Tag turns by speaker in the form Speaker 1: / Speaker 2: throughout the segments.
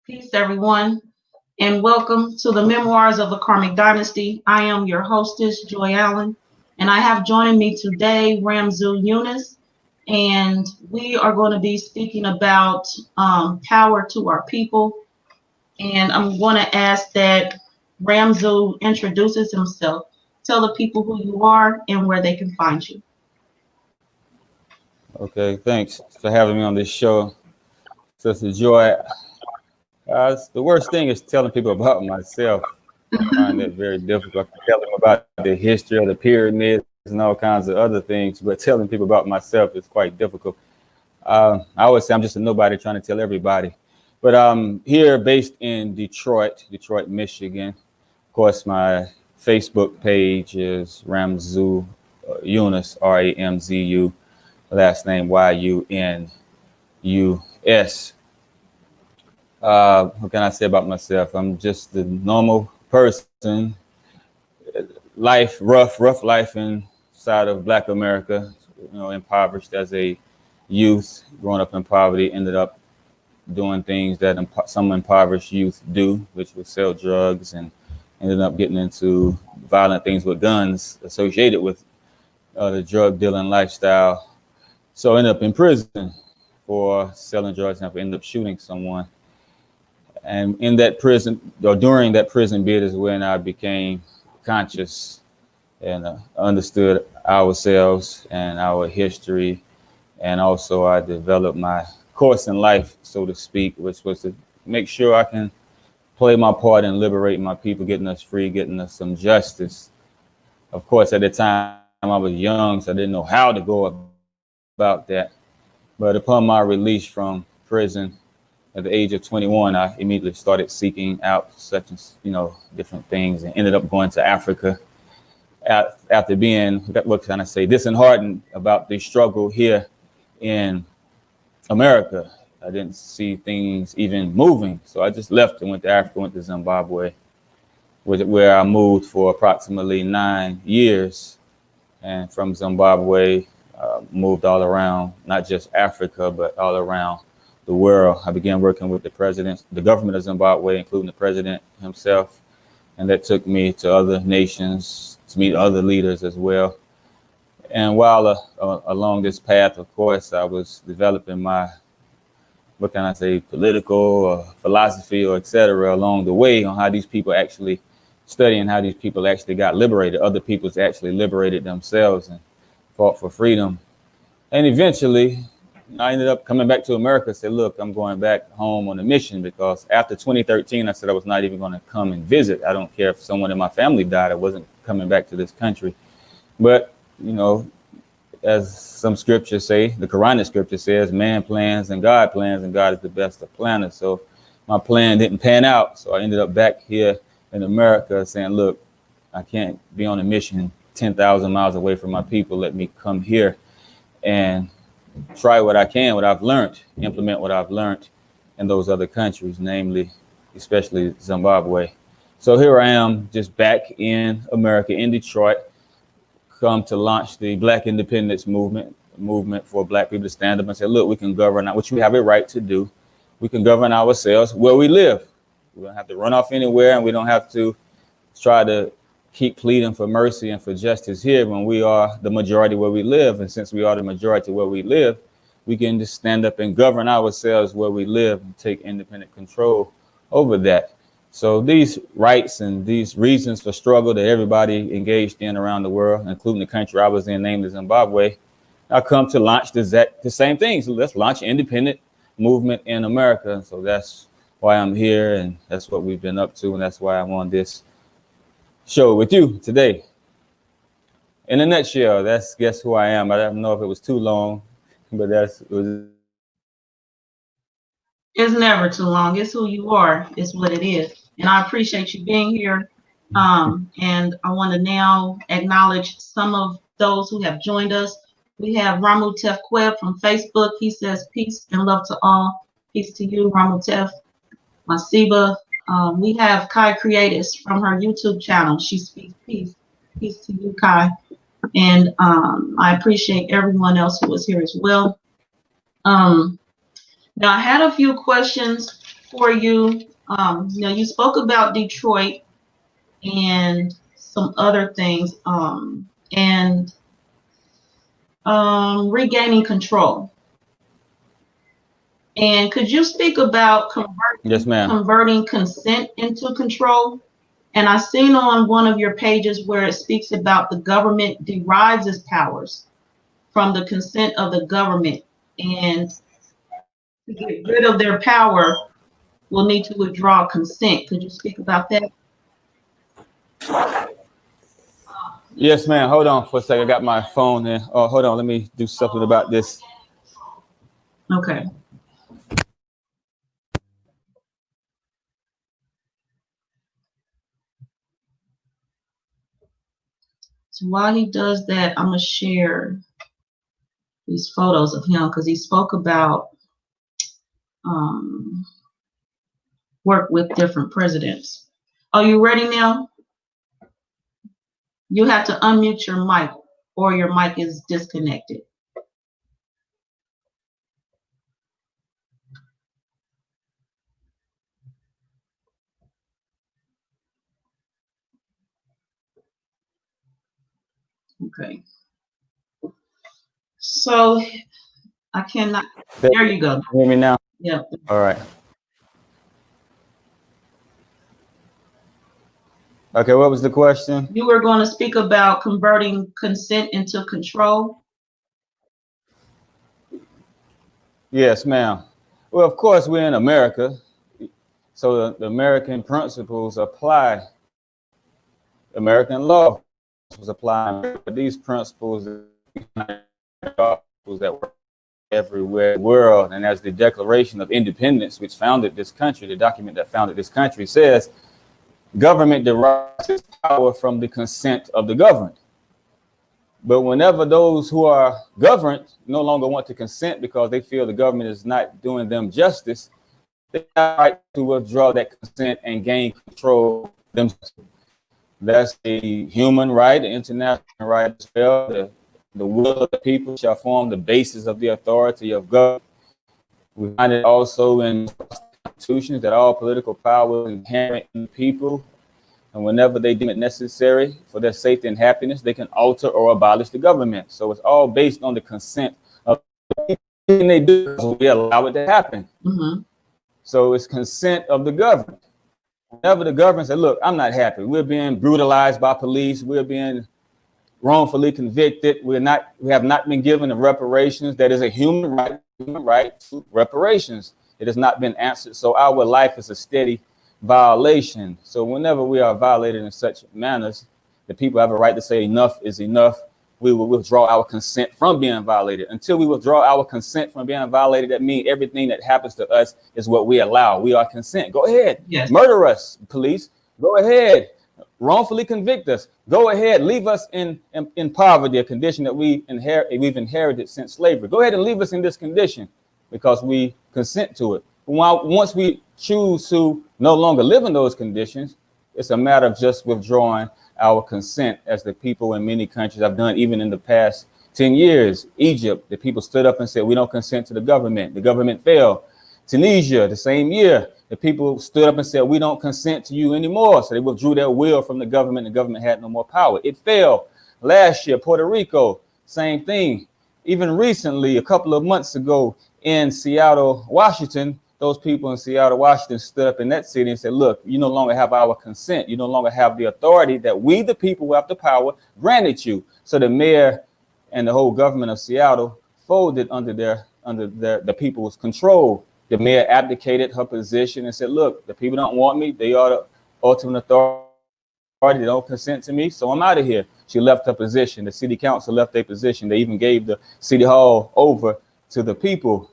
Speaker 1: Peace, everyone, and welcome to the Memoirs of the Karmic Dynasty. I am your hostess, Joy Allen, and I have joining me today Ramzu Yunus, and we are going to be speaking about power to our people. And I'm going to ask that Ramzu introduces himself. Tell the people who you are and where they can find you.
Speaker 2: Okay, thanks for having me on this show, Sister Joy. The worst thing is telling people about myself. I find that very difficult. I can tell them about the history of the pyramids and all kinds of other things, but telling people about myself is quite difficult. I always say I'm just a nobody trying to tell everybody. But I'm here based in Detroit, Michigan. Of course, my Facebook page is Ramzu Yunus, Ramzu, last name Yunus. What can I say about myself? I'm just a normal person. Rough life inside of Black America. Impoverished as a youth, growing up in poverty, ended up doing things that some impoverished youth do, which was sell drugs, and ended up getting into violent things with guns associated with the drug dealing lifestyle. So I ended up in prison for selling drugs, and I ended up shooting someone. And in that prison, or during that prison bid, is when I became conscious and understood ourselves and our history. And also I developed my course in life, so to speak, which was to make sure I can play my part in liberating my people, getting us free, getting us some justice. Of course, at the time I was young, so I didn't know how to go about that. But upon my release from prison at the age of 21, I immediately started seeking out such different things, and ended up going to Africa after being, what can I say, disheartened about the struggle here in America. I didn't see things even moving. So I just left and went to Africa, went to Zimbabwe, where I moved for approximately 9 years. And from Zimbabwe, moved all around, not just Africa, but all around the world. I began working with the government of Zimbabwe, including the president himself. And that took me to other nations to meet other leaders as well. And while along this path, of course, I was developing my, what can I say, political or philosophy or et cetera along the way on how these people actually studying how these people actually got liberated. Other people's actually liberated themselves and fought for freedom. And eventually, I ended up coming back to America, said, look, I'm going back home on a mission, because after 2013, I said I was not even going to come and visit. I don't care if someone in my family died. I wasn't coming back to this country. But, as some scriptures say, the Quranic scripture says, man plans and God is the best of planners. So my plan didn't pan out. So I ended up back here in America saying, look, I can't be on a mission 10,000 miles away from my people. Let me come here and try what I can, what I've learned, implement what I've learned in those other countries, namely, especially Zimbabwe. So here I am, just back in America, in Detroit, come to launch the Black independence movement for Black people to stand up and say, look, we can govern, which we have a right to do. We can govern ourselves where we live. We don't have to run off anywhere, and we don't have to try to keep pleading for mercy and for justice here when we are the majority where we live. And since we are the majority where we live, we can just stand up and govern ourselves where we live and take independent control over that. So these rights and these reasons for struggle that everybody engaged in around the world, including the country I was in, namely Zimbabwe, I come to launch the same thing. So let's launch an independent movement in America. So that's why I'm here, and that's what we've been up to, and that's why I'm on this show with you today. In a nutshell, that's guess who I am. I don't know if it was too long, but
Speaker 1: It's never too long. It's who you are. It's what it is. And I appreciate you being here. And I want to now acknowledge some of those who have joined us. We have Ramutef Queb from Facebook. He says, peace and love to all. Peace to you, Ramutef. Masiba. We have Kai Creatis from her YouTube channel. She speaks peace. Peace to you, Kai. And I appreciate everyone else who was here as well. Now, I had a few questions for you. You spoke about Detroit and some other things, and regaining control. And could you speak about
Speaker 2: Yes, ma'am.
Speaker 1: converting consent into control? And I seen on one of your pages where it speaks about the government derives its powers from the consent of the government, and to get rid of their power, will need to withdraw consent. Could you speak about that?
Speaker 2: Yes, ma'am. Hold on for a second. I got my phone in. Oh, hold on. Let me do something about this.
Speaker 1: Okay. So while he does that, I'm gonna share these photos of him because he spoke about work with different presidents. Are you ready now? You have to unmute your mic or your mic is disconnected. Okay. So I cannot. There you go.
Speaker 2: Hear me now?
Speaker 1: Yeah.
Speaker 2: All right. Okay, what was the question?
Speaker 1: You were going to speak about converting consent into control.
Speaker 2: Yes, ma'am. Well, of course, we're in America, so the American principles apply. American law apply. But these principles that work everywhere in the world, and as the Declaration of Independence, which founded this country, the document that founded this country, says, government derives its power from the consent of the governed. But whenever those who are governed no longer want to consent because they feel the government is not doing them justice, they have the right to withdraw that consent and gain control themselves. That's a human right, an international right as well. The will of the people shall form the basis of the authority of government. We find it also in constitutions that all political power is inherent in the people, and whenever they deem it necessary for their safety and happiness, they can alter or abolish the government. So it's all based on the consent of the people. And they do, we allow it to happen.
Speaker 1: Mm-hmm.
Speaker 2: So it's consent of the government. Whenever the government said, look, I'm not happy. We're being brutalized by police. We're being wrongfully convicted. We have not been given the reparations. That is a human right to reparations. It has not been answered. So our life is a steady violation. So whenever we are violated in such manners, the people have a right to say enough is enough. We will withdraw our consent from being violated. Until we withdraw our consent from being violated, that means everything that happens to us is what we allow. We are consent. Go ahead.
Speaker 1: Yes.
Speaker 2: Murder us, police. Go ahead. Wrongfully convict us. Go ahead. Leave us in poverty, a condition that we've inherited since slavery. Go ahead and leave us in this condition because we consent to it. Once we choose to no longer live in those conditions, it's a matter of just withdrawing our consent, as the people in many countries have done, even in the past 10 years. Egypt, the people stood up and said, we don't consent to the government. The government failed. Tunisia, the same year, the people stood up and said, we don't consent to you anymore. So they withdrew their will from the government. The government had no more power. It failed. Last year, Puerto Rico, same thing. Even recently, a couple of months ago in Seattle, Washington, those people in Seattle, Washington stood up in that city and said, look, you no longer have our consent. You no longer have the authority that we, the people who have the power, granted you. So the mayor and the whole government of Seattle folded under the people's control. The mayor abdicated her position and said, look, the people don't want me. They are the ultimate authority. They don't consent to me. So I'm out of here. She left her position. The city council left their position. They even gave the city hall over to the people.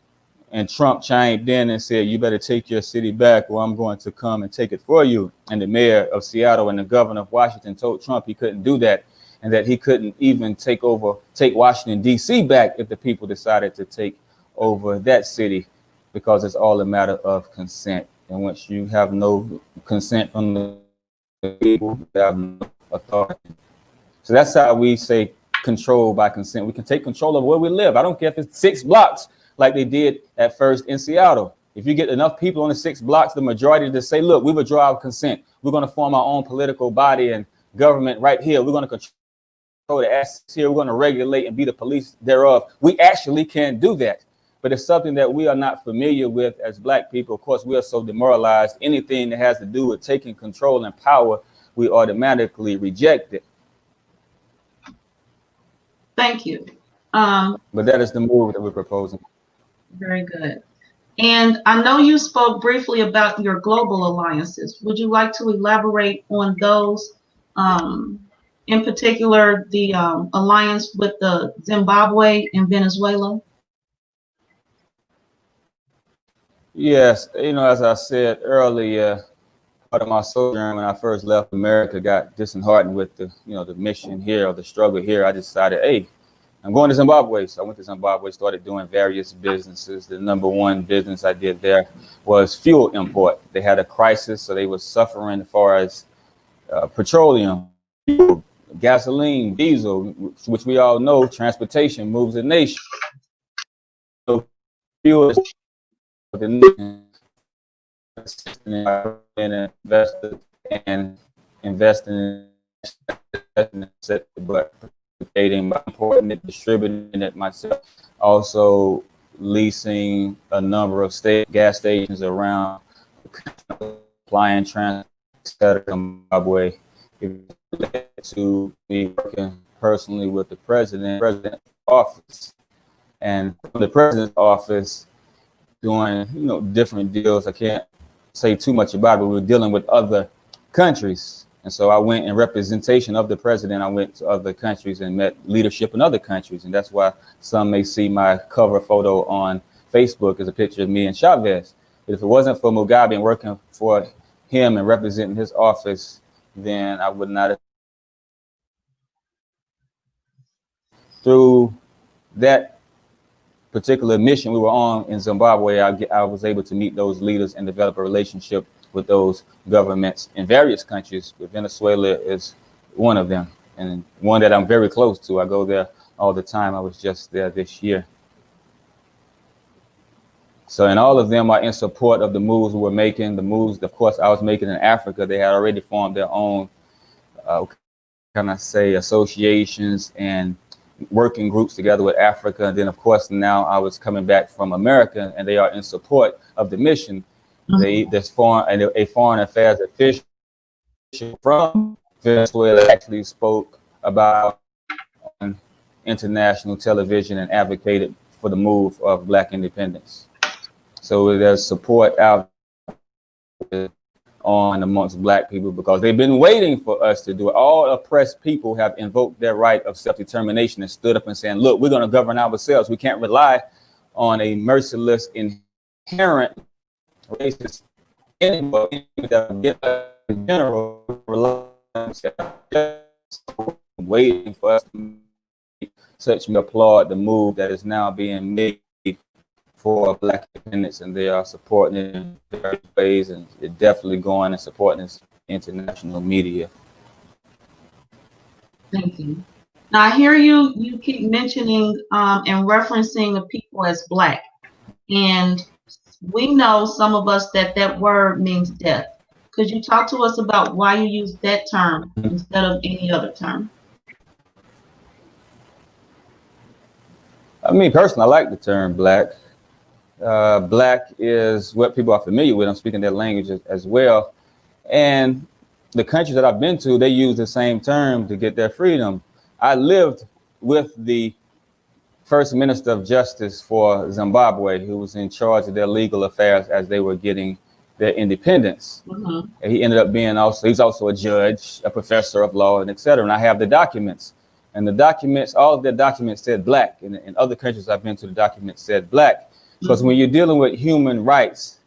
Speaker 2: And Trump chimed in and said, you better take your city back or I'm going to come and take it for you. And the mayor of Seattle and the governor of Washington told Trump he couldn't do that and that he couldn't even take Washington, D.C. back if the people decided to take over that city, because it's all a matter of consent. And once you have no consent from the people, you have no authority. So that's how we say control by consent. We can take control of where we live. I don't care if it's 6 blocks like they did at first in Seattle. If you get enough people on the 6 blocks, the majority to say, look, we withdraw our consent. We're going to form our own political body and government right here. We're going to control the assets here. We're going to regulate and be the police thereof. We actually can do that. But it's something that we are not familiar with as Black people. Of course, we are so demoralized. Anything that has to do with taking control and power, we automatically reject it.
Speaker 1: Thank you.
Speaker 2: But that is the move that we're proposing.
Speaker 1: Very good. And I know you spoke briefly about your global alliances. Would you like to elaborate on those? In particular, the alliance with the Zimbabwe and Venezuela?
Speaker 2: Yes, as I said earlier, part of my sojourn when I first left America got disheartened with the mission here or the struggle here. I decided, hey, I'm going to Zimbabwe. So I went to Zimbabwe, started doing various businesses. The number one business I did there was fuel import. They had a crisis, so they were suffering as far as petroleum, gasoline, diesel, which we all know transportation moves a nation. So fuel is the nation and investing in but importing it, distributing it myself, also leasing a number of gas stations around, supplying transport to Zimbabwe. It led to me working personally with the president's office, and from the president's office doing different deals. I can't say too much about it, but we were dealing with other countries. And so I went in representation of the president. I went to other countries and met leadership in other countries. And that's why some may see my cover photo on Facebook as a picture of me and Chavez. But if it wasn't for Mugabe and working for him and representing his office, then I would not have. Through that particular mission we were on in Zimbabwe, I was able to meet those leaders and develop a relationship with those governments in various countries. But Venezuela is one of them, and one that I'm very close to. I go there all the time. I was just there this year. So, and all of them are in support of the moves we were making. The moves, of course, I was making in Africa. They had already formed their own, associations and working groups together with Africa. And then, of course, now I was coming back from America, and they are in support of the mission. This a foreign affairs official from Venezuela actually spoke about on international television and advocated for the move of Black independence. So there's support out on amongst Black people because they've been waiting for us to do it. All oppressed people have invoked their right of self-determination and stood up and saying, look, we're going to govern ourselves. We can't rely on a merciless, inherent racist anybody that get in general waiting for us to make such. We applaud the move that is now being made for Black independence, and they are supporting it in various ways, and it's definitely going and supporting this international media.
Speaker 1: Thank you. Now I hear you keep mentioning and referencing the people as Black, and we know, some of us, that word means death. Could you talk to us about why you use that term instead of any other term?
Speaker 2: I mean, personally, I like the term Black. Black is what people are familiar with. I'm speaking their language as well. And the countries that I've been to, they use the same term to get their freedom. I lived with the First Minister of Justice for Zimbabwe, who was in charge of their legal affairs as they were getting their independence. Mm-hmm. And he ended up being he's also a judge, a professor of law, and et cetera. And I have the documents. And the documents, all of the documents said Black. And in other countries I've been to, the documents said Black. Because when you're dealing with human rights,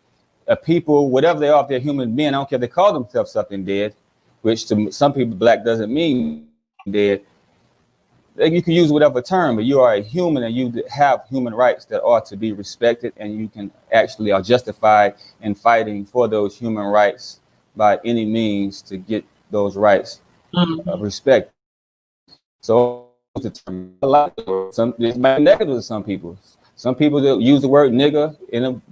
Speaker 2: people, whatever they are, if they're human beings, I don't care if they call themselves something dead, which to some people, Black doesn't mean dead. You can use whatever term, but you are a human and you have human rights that ought to be respected, and you can actually are justified in fighting for those human rights by any means to get those rights respected. So the term, it's negative to some people. Some people that use the word nigger in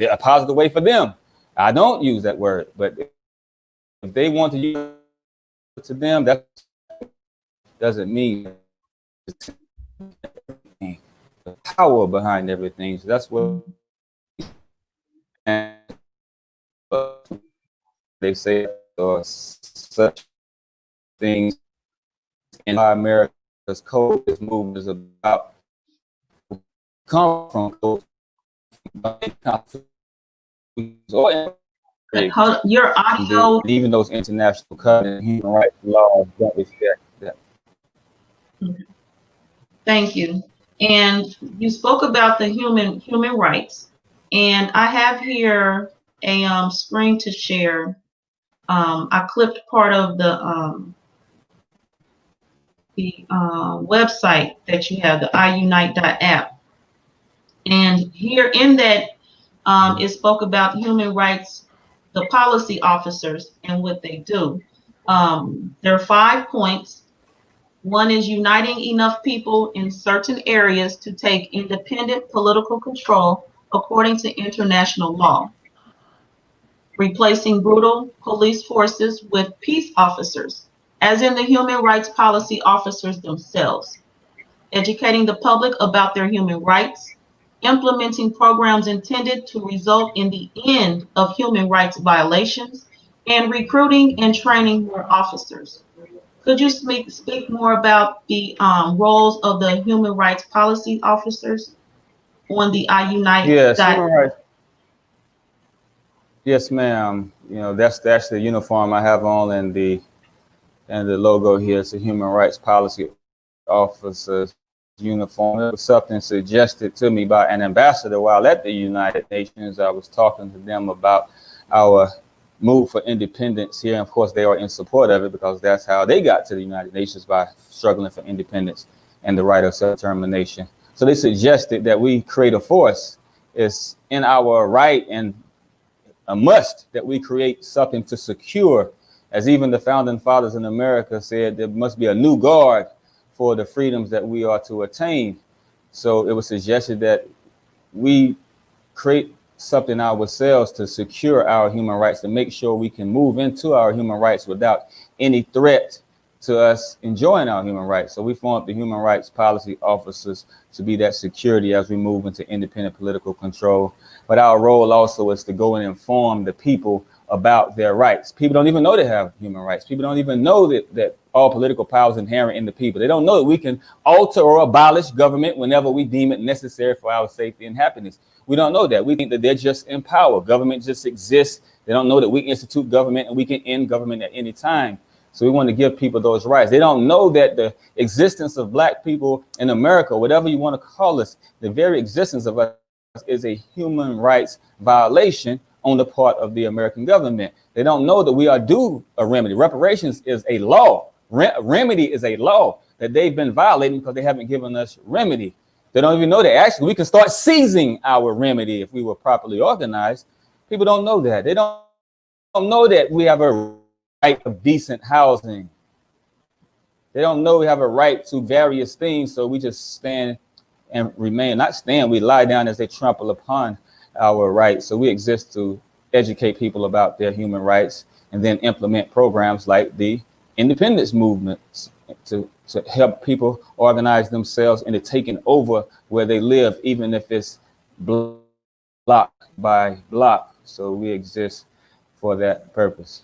Speaker 2: a positive way for them. I don't use that word, but if they want to use it to them, that doesn't mean it's the power behind everything. So that's what they say, or such things in America's code. This movement is about come from code,
Speaker 1: Your audio.
Speaker 2: even those international covenants, human rights laws don't respect that.
Speaker 1: Thank you. And you spoke about the human rights, and I have here a screen to share. I clipped part of the website that you have, the iunite.app, and here in that it spoke about human rights, the policy officers and what they do. There are 5 points. One is uniting enough people in certain areas to take independent political control according to international law. Replacing brutal police forces with peace officers, as in the human rights policy officers themselves. Educating the public about their human rights. Implementing programs intended to result in the end of human rights violations. And recruiting and training more officers. Could you speak more about the roles of the human rights policy officers on the iUnite?
Speaker 2: Yes, human rights. Yes, ma'am. You know, that's the uniform I have on, and the logo here is the human rights policy officers uniform. It was something suggested to me by an ambassador while at the United Nations. I was talking to them about our move for independence here. And of course, they are in support of it because that's how they got to the United Nations, by struggling for independence and the right of self-determination. So they suggested that we create a force. It's in our right and a must that we create something to secure. As even the founding fathers in America said, there must be a new guard for the freedoms that we are to attain. So it was suggested that we create something ourselves to secure our human rights, to make sure we can move into our human rights without any threat to us enjoying our human rights. So we formed the human rights policy officers to be that security as we move into independent political control. But our role also is to go and inform the people about their rights. People don't even know they have human rights. People don't even know that all political power is inherent in the people. They don't know that we can alter or abolish government whenever we deem it necessary for our safety and happiness. We don't know that. We think that they're just in power. Government just exists. They don't know that we institute government and we can end government at any time. So we want to give people those rights. They don't know that the existence of Black people in America, whatever you want to call us, the very existence of us is a human rights violation on the part of the American government. They don't know that we are due a remedy. Reparations is a law. Remedy is a law that they've been violating because they haven't given us remedy. They don't even know that actually we can start seizing our remedy if we were properly organized. People don't know that. They don't know that we have a right of decent housing. They don't know we have a right to various things. So we just stand and remain, not stand, we lie down as they trample upon our rights. So we exist to educate people about their human rights and then implement programs like the independence movements to help people organize themselves into taking over where they live, even if it's block by block. So we exist for that purpose.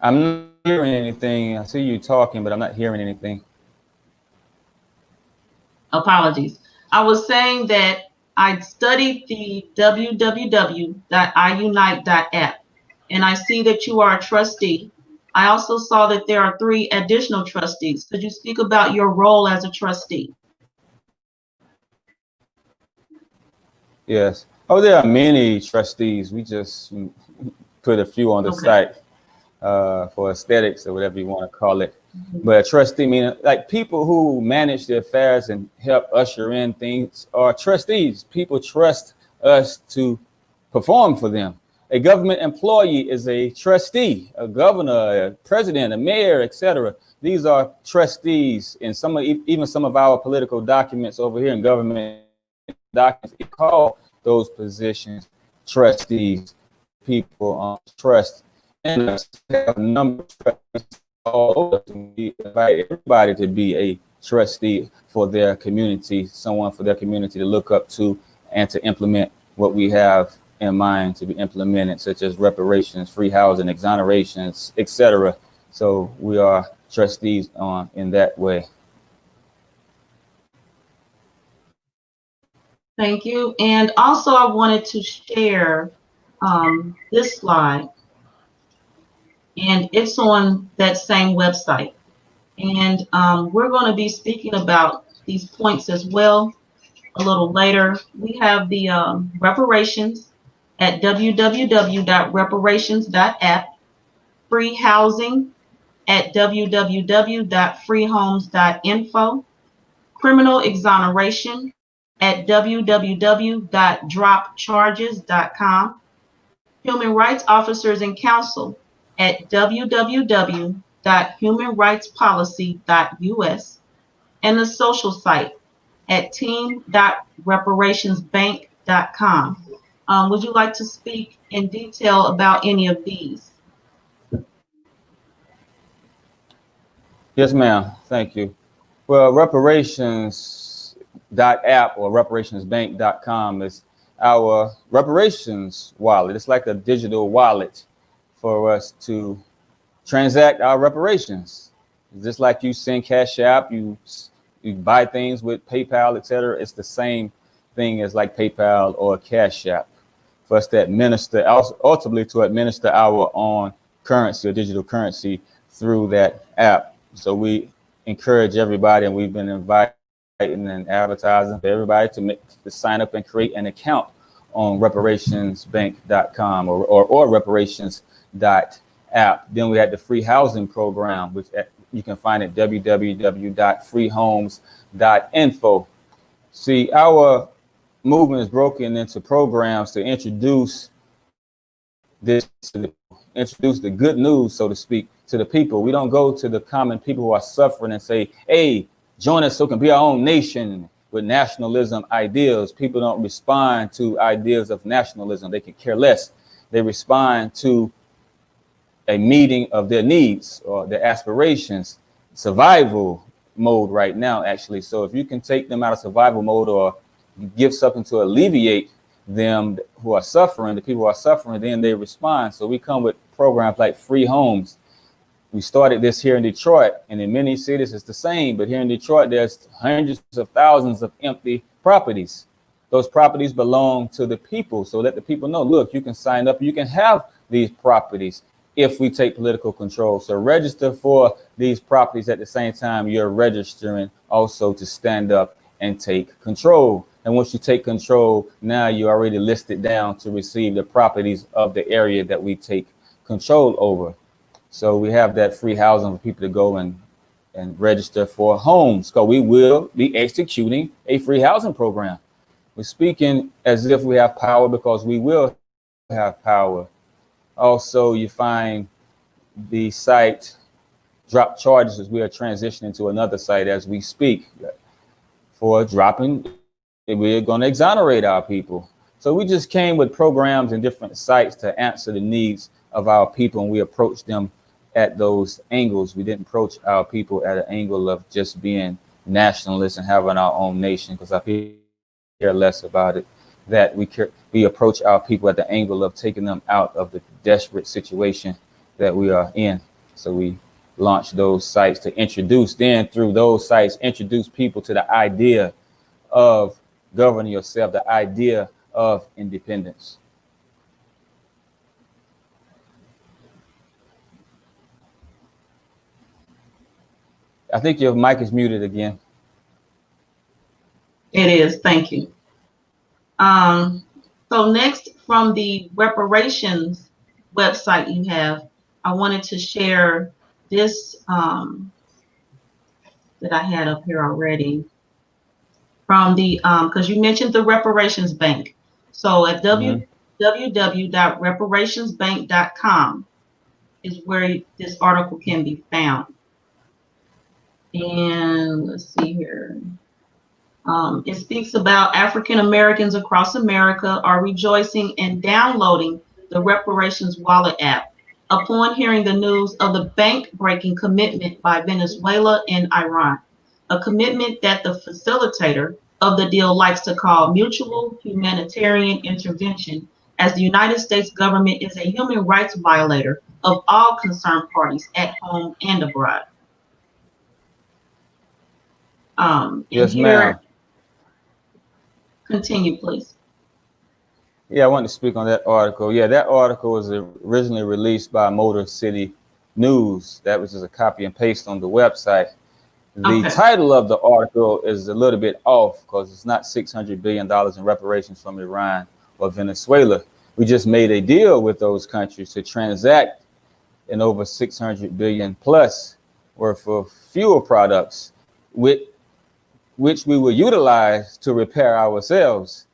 Speaker 2: I'm not hearing anything. I see you talking, but I'm not hearing anything.
Speaker 1: Apologies. I was saying that I studied the www.iunite.app, and I see that you are a trustee. I also saw that there are 3 additional trustees. Could you speak about your role as a trustee?
Speaker 2: Yes. Oh, there are many trustees. We just put a few on the site for aesthetics or whatever you want to call it. But a trustee, meaning like people who manage the affairs and help usher in things, are trustees. People trust us to perform for them. A government employee is a trustee, a governor, a president, a mayor, etc. These are trustees. And even some of our political documents over here in government documents, we call those positions trustees. People trust, and have a number of trustees all over. We invite everybody to be a trustee for their community, someone for their community to look up to and to implement what we have in mind to be implemented, such as reparations, free housing, exonerations, etc. So we are trustees in that way.
Speaker 1: Thank you. And also I wanted to share this slide, and it's on that same website. And we're going to be speaking about these points as well a little later. We have the reparations at www.reparations.app, free housing at www.freehomes.info, criminal exoneration at www.dropcharges.com, human rights officers and counsel at www.humanrightspolicy.us, and the social site at team.reparationsbank.com. Would you like to speak in detail about any of these?
Speaker 2: Yes, ma'am. Thank you. Well, reparations.app or reparationsbank.com is our reparations wallet. It's like a digital wallet for us to transact our reparations. Just like you send Cash App, you buy things with PayPal, etc. It's the same thing as like PayPal or Cash App for us to administer, ultimately to administer our own currency or digital currency through that app. So we encourage everybody, and we've been inviting and advertising for everybody to sign up and create an account on reparationsbank.com or reparations.app. Then we had the free housing program, which you can find at www.freehomes.info. See, our movement is broken into programs to introduce introduce the good news, so to speak, to the people. We don't go to the common people who are suffering and say, hey, join us so we can be our own nation with nationalism ideals. People don't respond to ideas of nationalism. They can care less. They respond to a meeting of their needs or their aspirations, survival mode right now, actually. So if you can take them out of survival mode or give something to alleviate them who are suffering, the people who are suffering, then they respond. So we come with programs like free homes. We started this here in Detroit, and in many cities it's the same, but here in Detroit there's hundreds of thousands of empty properties. Those properties belong to the people, so let the people know, look, you can sign up, you can have these properties if we take political control. So register for these properties. At the same time, you're registering also to stand up and take control. And once you take control, now you're already listed down to receive the properties of the area that we take control over. So we have that free housing for people to go and register for homes, because we will be executing a free housing program. We're speaking as if we have power, because we will have power. Also, you find the site drop charges as we are transitioning to another site as we speak for dropping. We're going to exonerate our people. So we just came with programs and different sites to answer the needs of our people, and we approached them at those angles. We didn't approach our people at an angle of just being nationalists and having our own nation, because our people care less about it. That we approach our people at the angle of taking them out of the desperate situation that we are in. So we launched those sites to introduce, then through those sites, introduce people to the idea of governing yourself, the idea of independence. I think your mic is muted again.
Speaker 1: It is, thank you. So next, from the reparations website you have, I wanted to share this that I had up here already from the because you mentioned the reparations bank. So at
Speaker 2: Mhm.
Speaker 1: www.reparationsbank.com is where this article can be found. And let's see here. It speaks about African Americans across America are rejoicing and downloading the Reparations Wallet app upon hearing the news of the bank-breaking commitment by Venezuela and Iran, a commitment that the facilitator of the deal likes to call mutual humanitarian intervention, as the United States government is a human rights violator of all concerned parties at home and abroad. And
Speaker 2: Yes,
Speaker 1: here,
Speaker 2: ma'am.
Speaker 1: continue, please.
Speaker 2: Yeah, I want to speak on that article. Yeah, that article was originally released by Motor City News. That was just a copy and paste on the website. The
Speaker 1: Okay.
Speaker 2: title of the article is a little bit off because it's not $600 billion in reparations from Iran or Venezuela. We just made a deal with those countries to transact in over 600 billion plus worth of fuel products, which we will utilize to repair ourselves.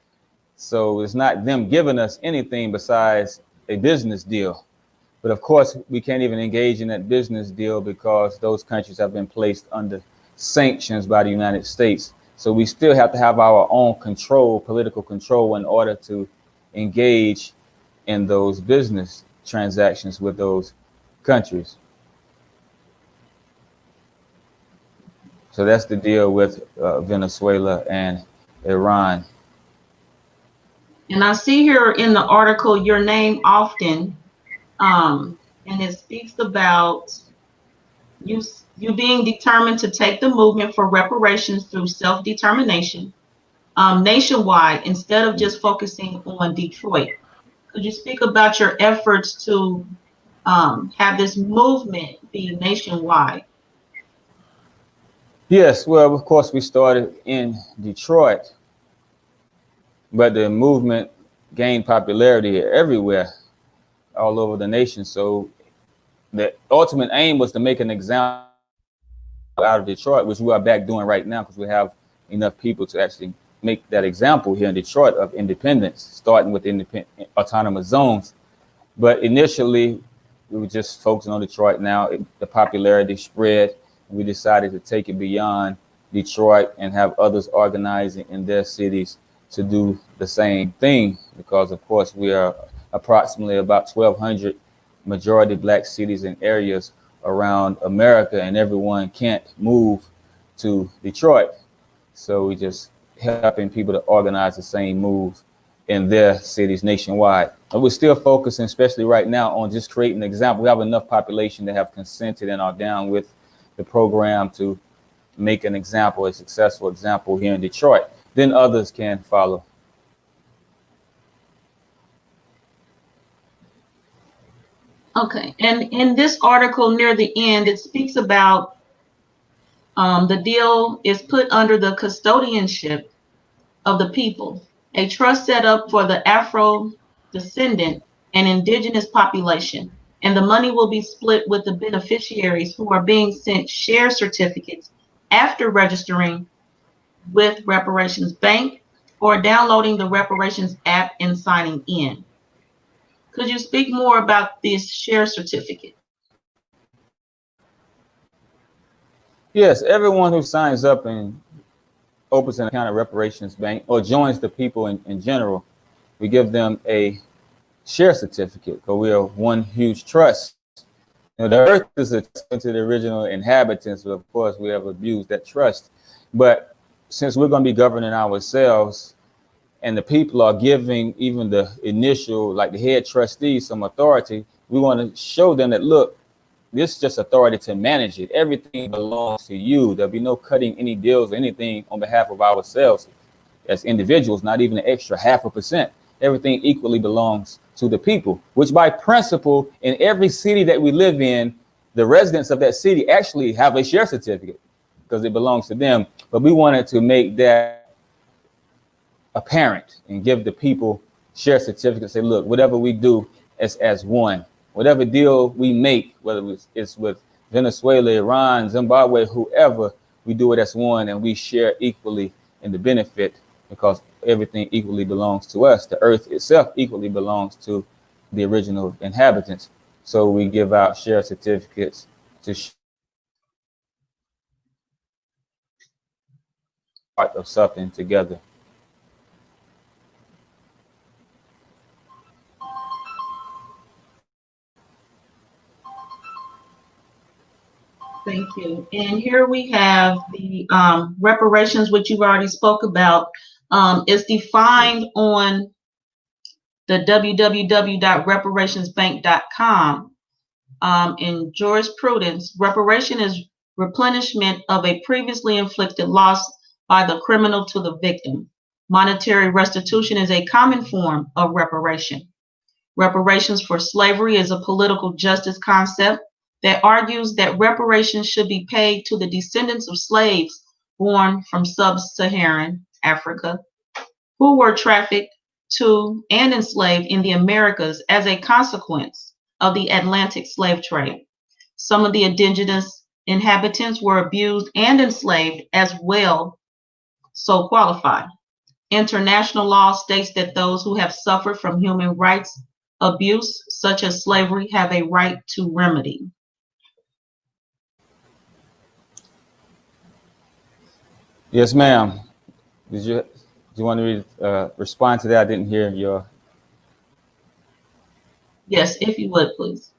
Speaker 2: So it's not them giving us anything besides a business deal. But of course, we can't even engage in that business deal because those countries have been placed under sanctions by the United States. So we still have to have our own control, political control, in order to engage in those business transactions with those countries. So that's the deal with Venezuela and Iran.
Speaker 1: And I see here in the article your name often, and it speaks about you you being determined to take the movement for reparations through self-determination nationwide instead of just focusing on Detroit. Could you speak about your efforts to have this movement be nationwide?
Speaker 2: Yes, well, of course, we started in Detroit, but the movement gained popularity everywhere, all over the nation. So the ultimate aim was to make an example out of Detroit, which we are back doing right now because we have enough people to actually make that example here in Detroit of independence, starting with independent autonomous zones. But initially, we were just focusing on Detroit. Now the popularity spread, and we decided to take it beyond Detroit and have others organizing in their cities to do the same thing. Because of course, we are approximately about 1,200 majority Black cities and areas around America, and everyone can't move to Detroit. So we just helping people to organize the same moves in their cities nationwide. And we're still focusing, especially right now, on just creating an example. We have enough population that have consented and are down with the program to make an example, a successful example here in Detroit. Then others can follow.
Speaker 1: Okay, and in this article near the end, it speaks about the deal is put under the custodianship of the people, a trust set up for the Afro descendant and indigenous population. And the money will be split with the beneficiaries who are being sent share certificates after registering with Reparations Bank or downloading the Reparations app and signing in. Could you speak more about this share certificate?
Speaker 2: Yes, everyone who signs up and opens an account at Reparations Bank or joins the people in general, we give them a share certificate because we are one huge trust. You know, the earth is a testament to the original inhabitants, but of course we have abused that trust. But since we're going to be governing ourselves and the people are giving even the initial, like the head trustees, some authority, we want to show them that, look, this is just authority to manage it. Everything belongs to you. There'll be no cutting any deals or anything on behalf of ourselves as individuals, not even an extra 0.5%. Everything equally belongs to the people, which by principle, in every city that we live in, the residents of that city actually have a share certificate because it belongs to them. But we wanted to make that apparent and give the people share certificates. Say, look, whatever we do is as one. Whatever deal we make, whether it's with Venezuela, Iran, Zimbabwe, whoever, we do it as one, and we share equally in the benefit, because everything equally belongs to us. The earth itself equally belongs to the original inhabitants. So we give out share certificates to part of something together.
Speaker 1: Thank you. And here we have the reparations, which you've already spoke about. It's defined on the www.reparationsbank.com. In jurisprudence, reparation is replenishment of a previously inflicted loss by the criminal to the victim. Monetary restitution is a common form of reparation. Reparations for slavery is a political justice concept that argues that reparations should be paid to the descendants of slaves born from sub-Saharan Africa who were trafficked to and enslaved in the Americas as a consequence of the Atlantic slave trade. Some of the indigenous inhabitants were abused and enslaved as well, so qualified. International law states that those who have suffered from human rights abuse, such as slavery, have a right to remedy.
Speaker 2: Yes, ma'am. Do you want to respond to that? I didn't hear your.
Speaker 1: Yes, if you would, please.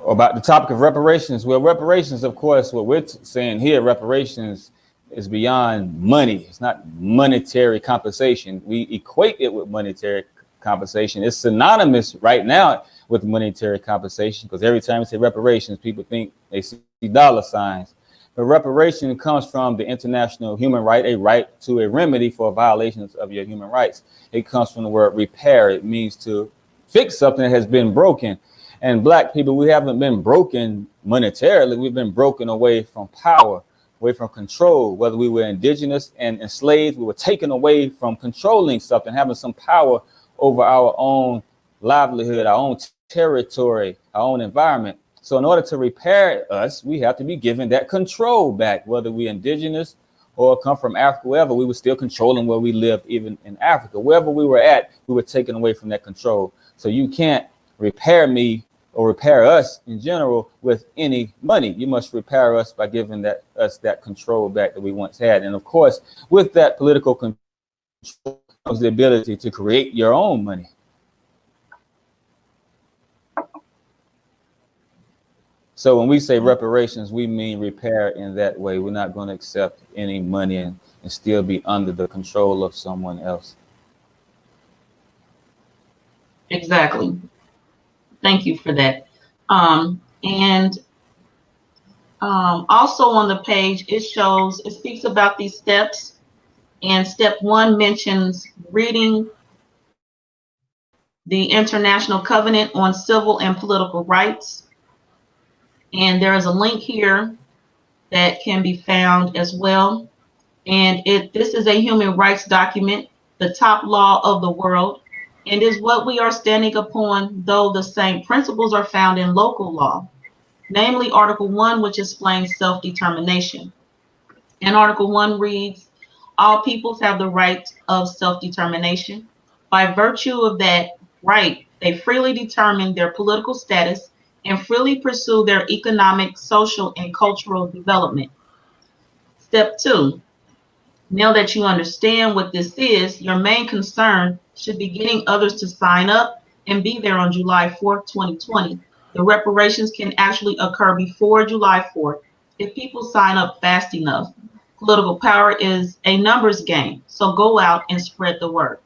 Speaker 2: About the topic of reparations. Well, reparations, of course, what we're saying here, reparations is beyond money. It's not monetary compensation. We equate it with monetary compensation. It's synonymous right now with monetary compensation, because every time we say reparations, people think they see dollar signs. But reparation comes from the international human right, a right to a remedy for violations of your human rights. It comes from the word repair. It means to fix something that has been broken. And Black people, we haven't been broken monetarily. We've been broken away from power, away from control. Whether we were indigenous and enslaved, we were taken away from controlling something, having some power over our own livelihood, our own territory, our own environment. So in order to repair us, we have to be given that control back, whether we're indigenous or come from Africa, wherever. We were still controlling where we lived, even in Africa. Wherever we were at, we were taken away from that control. So you can't repair me or repair us in general with any money. You must repair us by giving us that control back that we once had. And of course, with that political control comes the ability to create your own money. So when we say reparations, we mean repair in that way. We're not going to accept any money and still be under the control of someone else.
Speaker 1: Exactly. Thank you for that. Also on the page, it speaks about these steps. And step 1 mentions reading the International Covenant on Civil and Political Rights. And there is a link here that can be found as well. And this is a human rights document, the top law of the world, and is what we are standing upon, though the same principles are found in local law, namely Article 1, which explains self-determination. And Article 1 reads, all peoples have the right of self-determination. By virtue of that right, they freely determine their political status and freely pursue their economic, social, and cultural development. Step 2, now that you understand what this is, your main concern should be getting others to sign up and be there on July 4th, 2020. The reparations can actually occur before July 4th if people sign up fast enough. Political power is a numbers game, so go out and spread the word.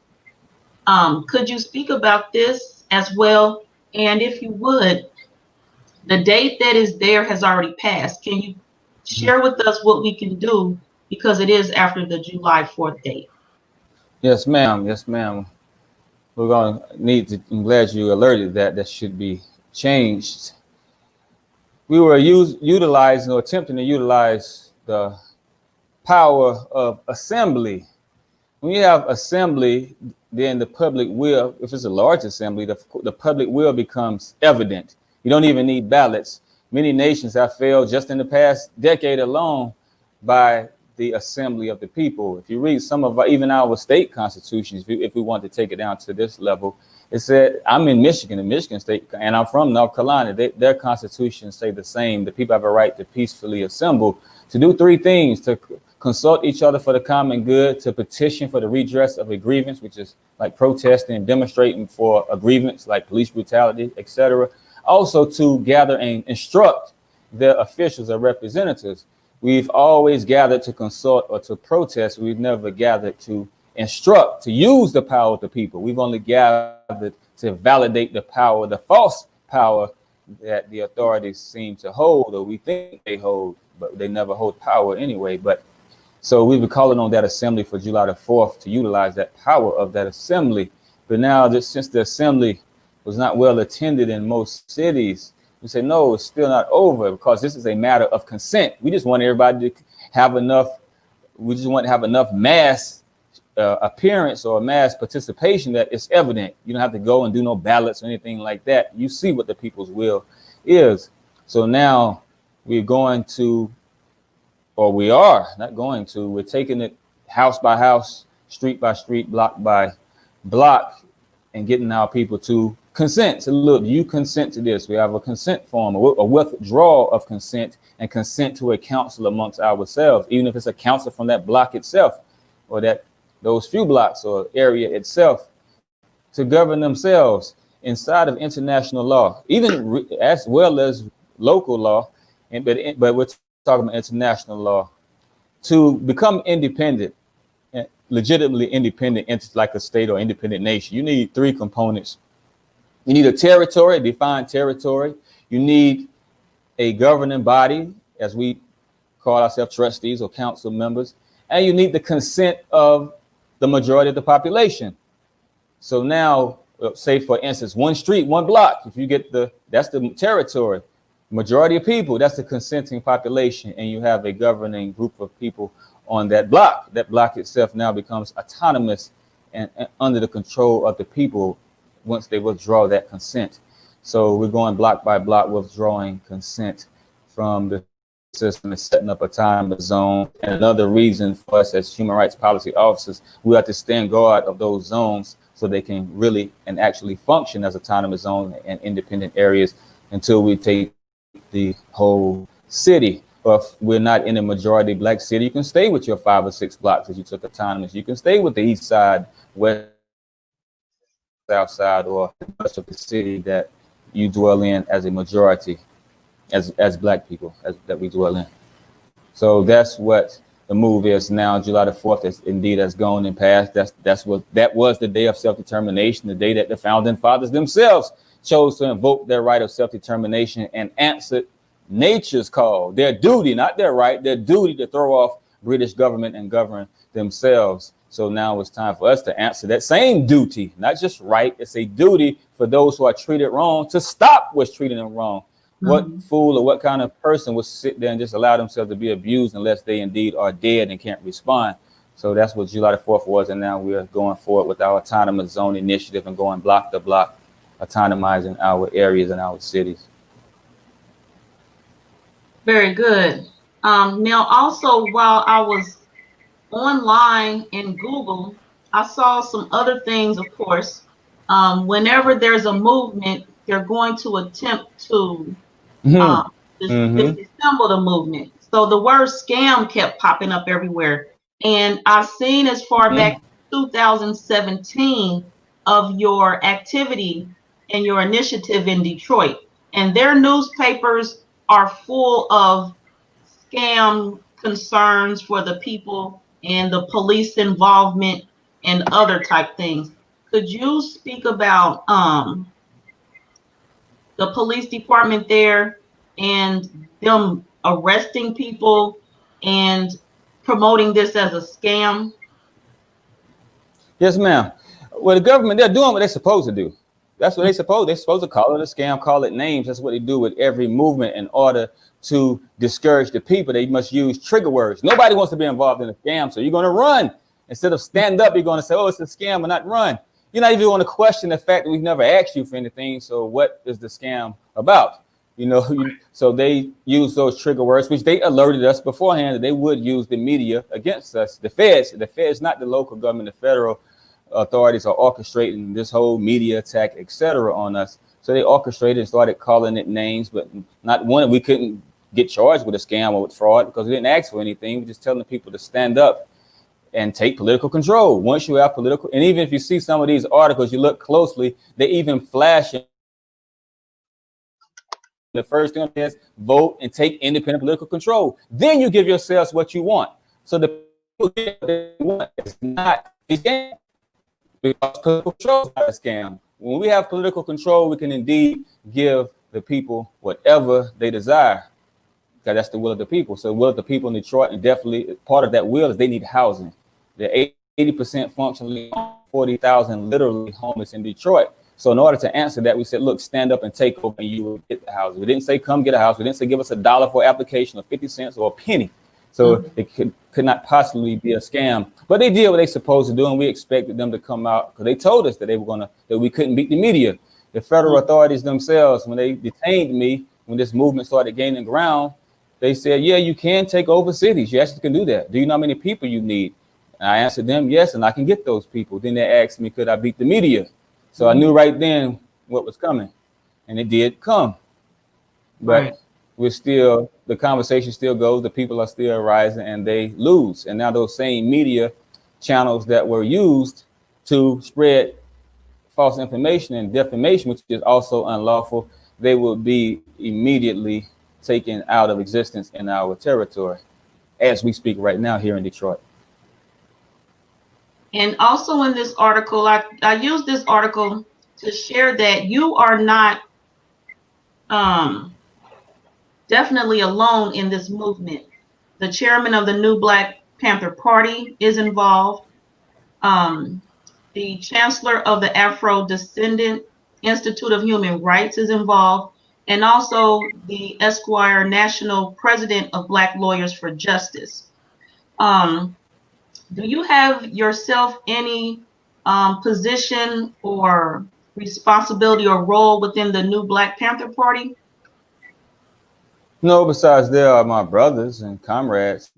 Speaker 1: Could you speak about this as well? And if you would, the date that is there has already passed. Can you share with us what we can do, because it is after the July 4th date?
Speaker 2: Yes, ma'am. Yes, ma'am. We're going to need to, I'm glad you alerted that should be changed. We were utilizing or attempting to utilize the power of assembly. When you have assembly, then the public will, if it's a large assembly, the public will becomes evident. You don't even need ballots. Many nations have failed just in the past decade alone by the assembly of the people. If you read some of even our state constitutions, if we want to take it down to this level, it said, I'm in Michigan, the Michigan state, and I'm from North Carolina. Their constitutions say the same. The people have a right to peacefully assemble, to do three things: to consult each other for the common good, to petition for the redress of a grievance, which is like protesting and demonstrating for a grievance like police brutality, etc. Also to gather and instruct their officials or representatives. We've always gathered to consult or to protest. We've never gathered to instruct, to use the power of the people. We've only gathered to validate the power, the false power that the authorities seem to hold, or we think they hold, but they never hold power anyway. But so we've been calling on that assembly for July the 4th to utilize that power of that assembly. But now, just since the assembly was not well attended in most cities, we say, no, it's still not over, because this is a matter of consent. We just want everybody to have enough. We just want to have enough mass appearance or mass participation that it's evident. You don't have to go and do no ballots or anything like that. You see what the people's will is. So now we're going to, or we are not going to, we're taking it house by house, street by street, block by block, and getting our people to consent. So look, you consent to this. We have a consent form, a withdrawal of consent, and consent to a council amongst ourselves, even if it's a council from that block itself, or those few blocks or area itself, to govern themselves inside of international law, even as well as local law. But we're talking about international law, to become independent, legitimately independent, like a state or independent nation. You need three components. You need a territory, a defined territory. You need a governing body, as we call ourselves, trustees or council members. And you need the consent of the majority of the population. So now, say for instance, one street, one block, if you get that's the territory, majority of people, that's the consenting population, and you have a governing group of people on that block. That block itself now becomes autonomous and under the control of the people once they withdraw that consent. So we're going block by block, withdrawing consent from the system and setting up a time zone. And another reason for us as human rights policy officers, we have to stand guard of those zones so they can really and actually function as autonomous zones and independent areas until we take the whole city. But if we're not in a majority black city, you can stay with your 5 or 6 blocks as you took autonomous. You can stay with the east side, west, south side, or much of the city that you dwell in as a majority, as black people, that we dwell in. So that's what the move is now. July the 4th is indeed has gone and passed. That was the day of self-determination, the day that the founding fathers themselves chose to invoke their right of self-determination and answered nature's call, their duty, not their right, their duty to throw off British government and govern themselves. So now it's time for us to answer that same duty, not just right. It's a duty for those who are treated wrong to stop what's treating them wrong. Mm-hmm. What fool or what kind of person would sit there and just allow themselves to be abused unless they indeed are dead and can't respond? So that's what July the 4th was. And now we're going forward with our autonomous zone initiative and going block to block, autonomizing our areas and our cities.
Speaker 1: Very good. Now, also, while I was online in Google, I saw some other things, of course. Whenever there's a movement, they're going to attempt to disassemble the movement. So the word scam kept popping up everywhere. And I've seen as far back as 2017 of your activity and your initiative in Detroit. And their newspapers are full of scam concerns for the people and the police involvement and other type things. Could you speak about the police department there and them arresting people and promoting this as a scam?
Speaker 2: Yes, ma'am. Well, the government, they're doing what they're supposed to do. That's what they're supposed to call it a scam, call it names. That's what they do with every movement in order to discourage the people. They must use trigger words. Nobody wants to be involved in a scam, so you're going to run. Instead of stand up, you're going to say, oh, it's a scam, and not run. You're not even going to question the fact that we've never asked you for anything, so what is the scam about? You know, so they use those trigger words, which they alerted us beforehand that they would use the media against us. The feds, not the local government, the federal authorities are orchestrating this whole media attack, etc., on us. So they orchestrated and started calling it names, but not one. We couldn't get charged with a scam or with fraud because we didn't ask for anything. We're just telling people to stand up and take political control. Once you have political, and even if you see some of these articles, you look closely, they even flash the first thing is vote and take independent political control. Then you give yourselves what you want. So the people get what they want. It's not a scam, because political control is not a scam. When we have political control, we can indeed give the people whatever they desire, because that's the will of the people. So the will of the people in Detroit, and definitely part of that will is they need housing. They're 80% functionally, 40,000 literally homeless in Detroit. So in order to answer that, we said, look, stand up and take over and you will get the house. We didn't say come get a house. We didn't say give us $1 for application or 50 cents or a penny. So it could not possibly be a scam. But they did what they supposed to do, and we expected them to come out because they told us that they were that we couldn't beat the media. The federal authorities themselves, when they detained me, when this movement started gaining ground, they said, yeah, you can take over cities. You actually can do that. Do you know how many people you need? And I answered them, yes, and I can get those people. Then they asked me, could I beat the media? So I knew right then what was coming, and it did come. But we're still, the conversation still goes, the people are still rising and they lose. And now those same media channels that were used to spread false information and defamation, which is also unlawful, they will be immediately taken out of existence in our territory as we speak right now here in Detroit.
Speaker 1: And also in this article, I used this article to share that you are not definitely alone in this movement. The chairman of the new Black Panther Party is involved. The chancellor of the Afro-Descendant Institute of Human Rights is involved. And also the Esquire National President of Black Lawyers for Justice. Do you have yourself any position or responsibility or role within the new Black Panther Party?
Speaker 2: No, besides there are my brothers and comrades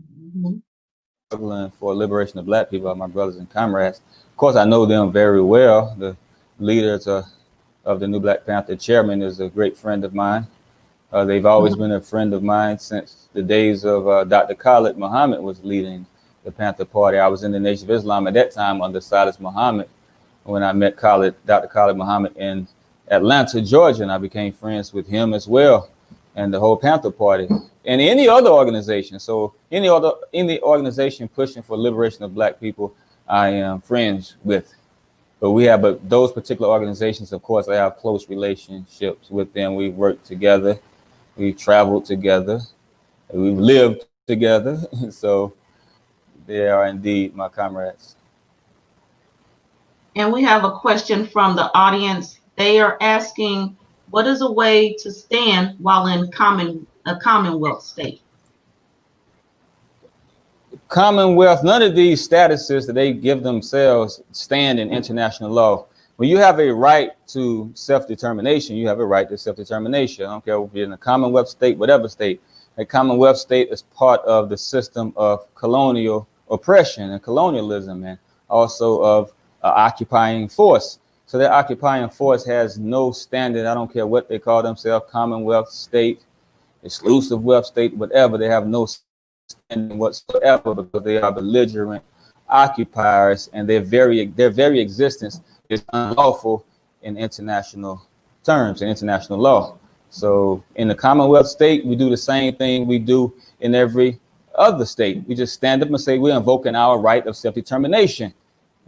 Speaker 2: struggling for liberation of Black people, are my brothers and comrades. Of course, I know them very well. The leaders of the new Black Panther, chairman, is a great friend of mine. They've always been a friend of mine since the days of Dr. Khalid Muhammad was leading the Panther Party. I was in the Nation of Islam at that time under Silas Muhammad when I met Dr. Khalid Muhammad in Atlanta, Georgia, and I became friends with him as well, and the whole Panther Party and any other organization. So any organization pushing for liberation of Black people, I am friends with. But those particular organizations, of course, I have close relationships with them. We've worked together, we've traveled together, we've lived together. So they are indeed my comrades.
Speaker 1: And we have a question from the audience. They are asking, what is a way to stand while in a Commonwealth state?
Speaker 2: Commonwealth, none of these statuses that they give themselves stand in international law. When you have a right to self-determination, you have a right to self-determination. I don't care if you're in a Commonwealth state, whatever state. A Commonwealth state is part of the system of colonial oppression and colonialism, and also of occupying force. So that occupying force has no standard. I don't care what they call themselves, Commonwealth state, exclusive wealth state, whatever. They have no standing whatsoever because they are belligerent occupiers, and their very existence is unlawful in international terms, in international law. So in the Commonwealth state, we do the same thing we do in every other state. We just stand up and say we're invoking our right of self-determination.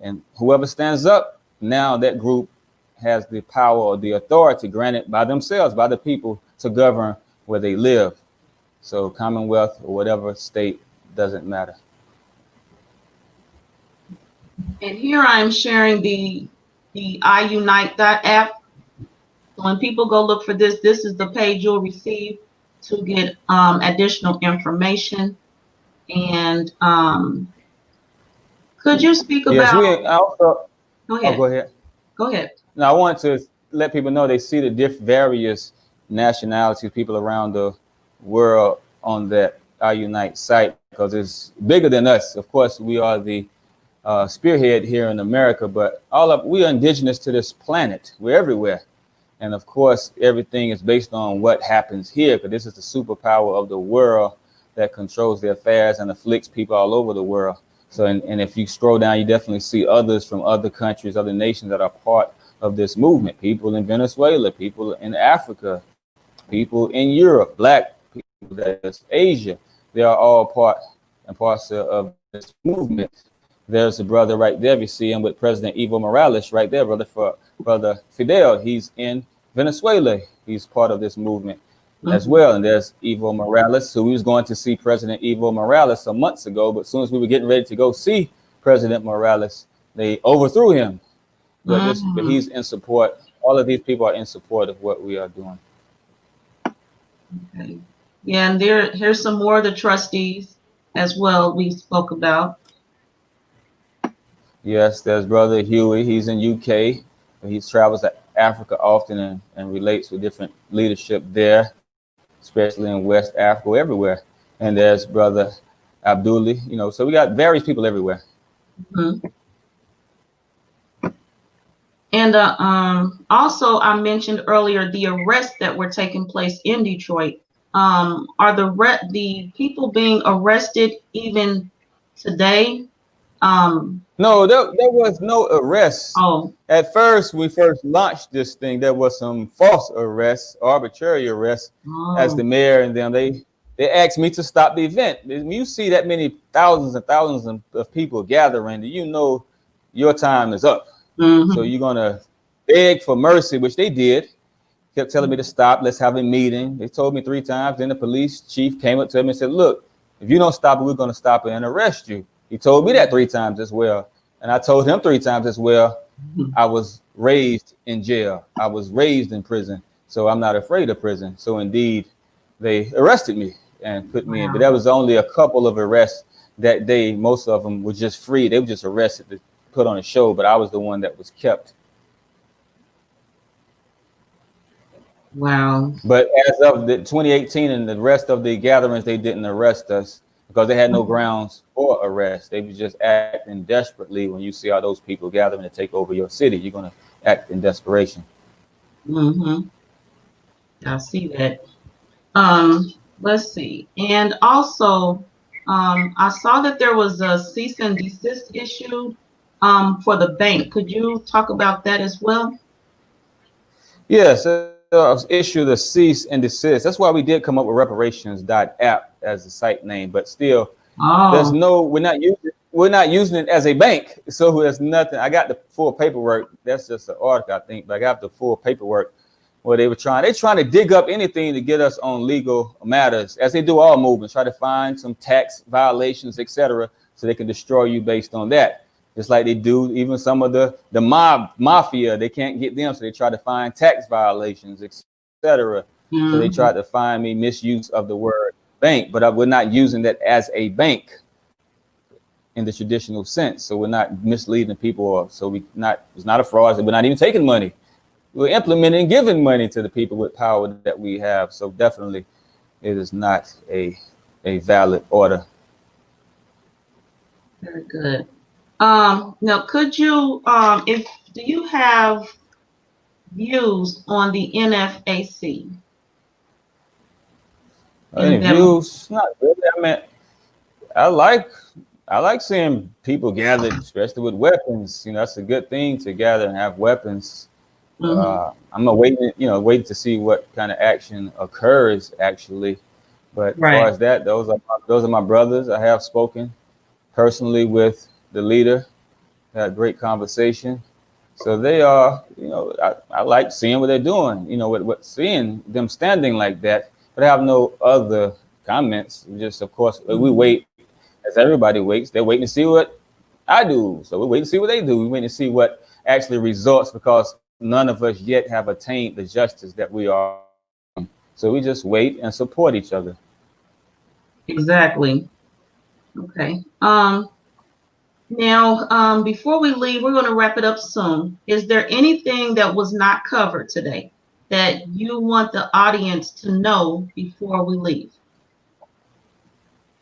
Speaker 2: And whoever stands up, now that group has the power or the authority granted by themselves, by the people, to govern where they live. So Commonwealth or whatever state doesn't matter.
Speaker 1: And here I'm sharing the iUnite.app. So when people go look for this, this is the page you'll receive to get additional information. And could you speak about?
Speaker 2: Yes,
Speaker 1: go ahead.
Speaker 2: Go ahead.
Speaker 1: Go ahead.
Speaker 2: Now I want to let people know they see the various nationalities, people around the world on that I Unite site, because it's bigger than us. Of course, we are the spearhead here in America, but we are indigenous to this planet. We're everywhere. And of course, everything is based on what happens here, because this is the superpower of the world that controls the affairs and afflicts people all over the world. So, and if you scroll down, you definitely see others from other countries, other nations that are part of this movement. People in Venezuela, people in Africa, people in Europe, black people, that's Asia. They are all part and parcel of this movement. There's a brother right there. You see him with President Evo Morales right there, brother Fidel. He's in Venezuela. He's part of this movement as well. And there's Evo Morales. So we was going to see President Evo Morales some months ago, but as soon as we were getting ready to go see President Morales, they overthrew him. But he's in support. All of these people are in support of what we are doing.
Speaker 1: Okay. Yeah, and here's some more of the trustees as well we spoke about.
Speaker 2: Yes, there's brother Huey. He's in UK. He travels to Africa often and relates with different leadership there, especially in West Africa, everywhere. And there's brother Abdullah, so we got various people everywhere.
Speaker 1: And also, I mentioned earlier the arrests that were taking place in Detroit. Are the people being arrested even today?
Speaker 2: No, there was no arrests.
Speaker 1: Oh.
Speaker 2: At first, we first launched this thing, there was some false arrests, arbitrary arrests, as the mayor and them. They asked me to stop the event. When you see that many thousands and thousands of people gathering, you know your time is up. So you're gonna beg for mercy, which they did. Kept telling me to stop. Let's have a meeting. They told me 3 times. Then the police chief came up to me and said, "Look, if you don't stop it, we're gonna stop it and arrest you." He told me that 3 times as well. And I told him 3 times as well. I was raised in jail. I was raised in prison. So I'm not afraid of prison. So indeed, they arrested me and put me in. But that was only a couple of arrests that day. Most of them were just free. They were just arrested to put on a show. But I was the one that was kept.
Speaker 1: Wow.
Speaker 2: But as of the 2018 and the rest of the gatherings, they didn't arrest us, because they had no grounds for arrest. They were just acting desperately. When you see all those people gathering to take over your city, you're going to act in desperation.
Speaker 1: I see that. Let's see. And also, I saw that there was a cease and desist issue for the bank. Could you talk about that as well?
Speaker 2: Yes. Issue the cease and desist. That's why we did come up with reparations.app as the site name, but still we're not using it as a bank. So there's nothing. I got the full paperwork. That's just an article, I think, but I got the full paperwork where they're trying to dig up anything to get us on legal matters, as they do all movements, try to find some tax violations, etc., so they can destroy you based on that. Just like they do even some of the mafia, they can't get them, so they try to find tax violations, etc. So they tried to find me misuse of the word bank, but we're not using that as a bank in the traditional sense. So we're not misleading people, so it's not a fraud. We're not even taking money. We're implementing and giving money to the people with power that we have. So definitely, it is not a valid order.
Speaker 1: Very good. Now, could you, do you have views on the NFAC?
Speaker 2: Any views? Not really. I mean, I like seeing people gathered, especially with weapons. That's a good thing to gather and have weapons. I'm waiting to see what kind of action occurs actually. But as far as that, those are my brothers. I have spoken personally with the leader, had a great conversation. So they are, I like seeing what they're doing, what seeing them standing like that, but I have no other comments. Just, of course, we wait as everybody waits. They're waiting to see what I do. So we're waiting to see what they do. We're waiting to see what actually results, because none of us yet have attained the justice that we are. So we just wait and support each other.
Speaker 1: Exactly. Okay. Now, before we leave, we're going to wrap it up soon. Is there anything that was not covered today that you want the audience to know before we leave?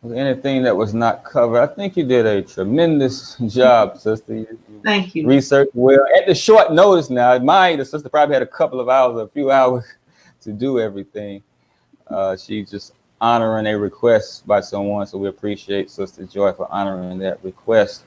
Speaker 2: Anything that was not covered, I think you did a tremendous job, sister. You
Speaker 1: Thank you.
Speaker 2: researched well at the short notice. Now, the sister probably had a couple of hours, a few hours to do everything. She's just honoring a request by someone, so we appreciate Sister Joy for honoring that request.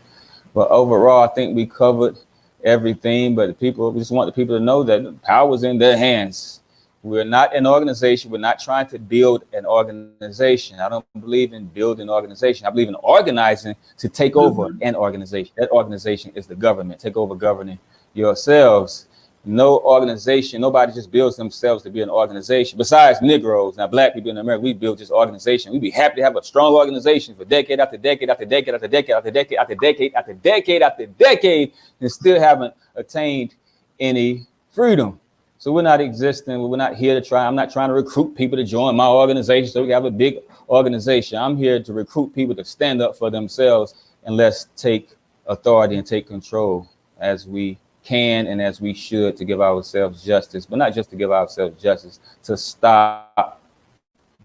Speaker 2: But overall, I think we covered everything. But we just want the people to know that the power is in their hands. We're not an organization. We're not trying to build an organization. I don't believe in building an organization. I believe in organizing to take over an organization. That organization is the government. Take over governing yourselves. No organization, nobody just builds themselves to be an organization. Besides Negroes, now Black people in America, we build this organization. We'd be happy to have a strong organization for decade after decade after decade after decade after decade after decade after decade after decade, and still haven't attained any freedom. So we're not existing. We're not here to I'm not trying to recruit people to join my organization so we can have a big organization. I'm here to recruit people to stand up for themselves, and let's take authority and take control as we can and as we should, to give ourselves justice, but not just to give ourselves justice, to stop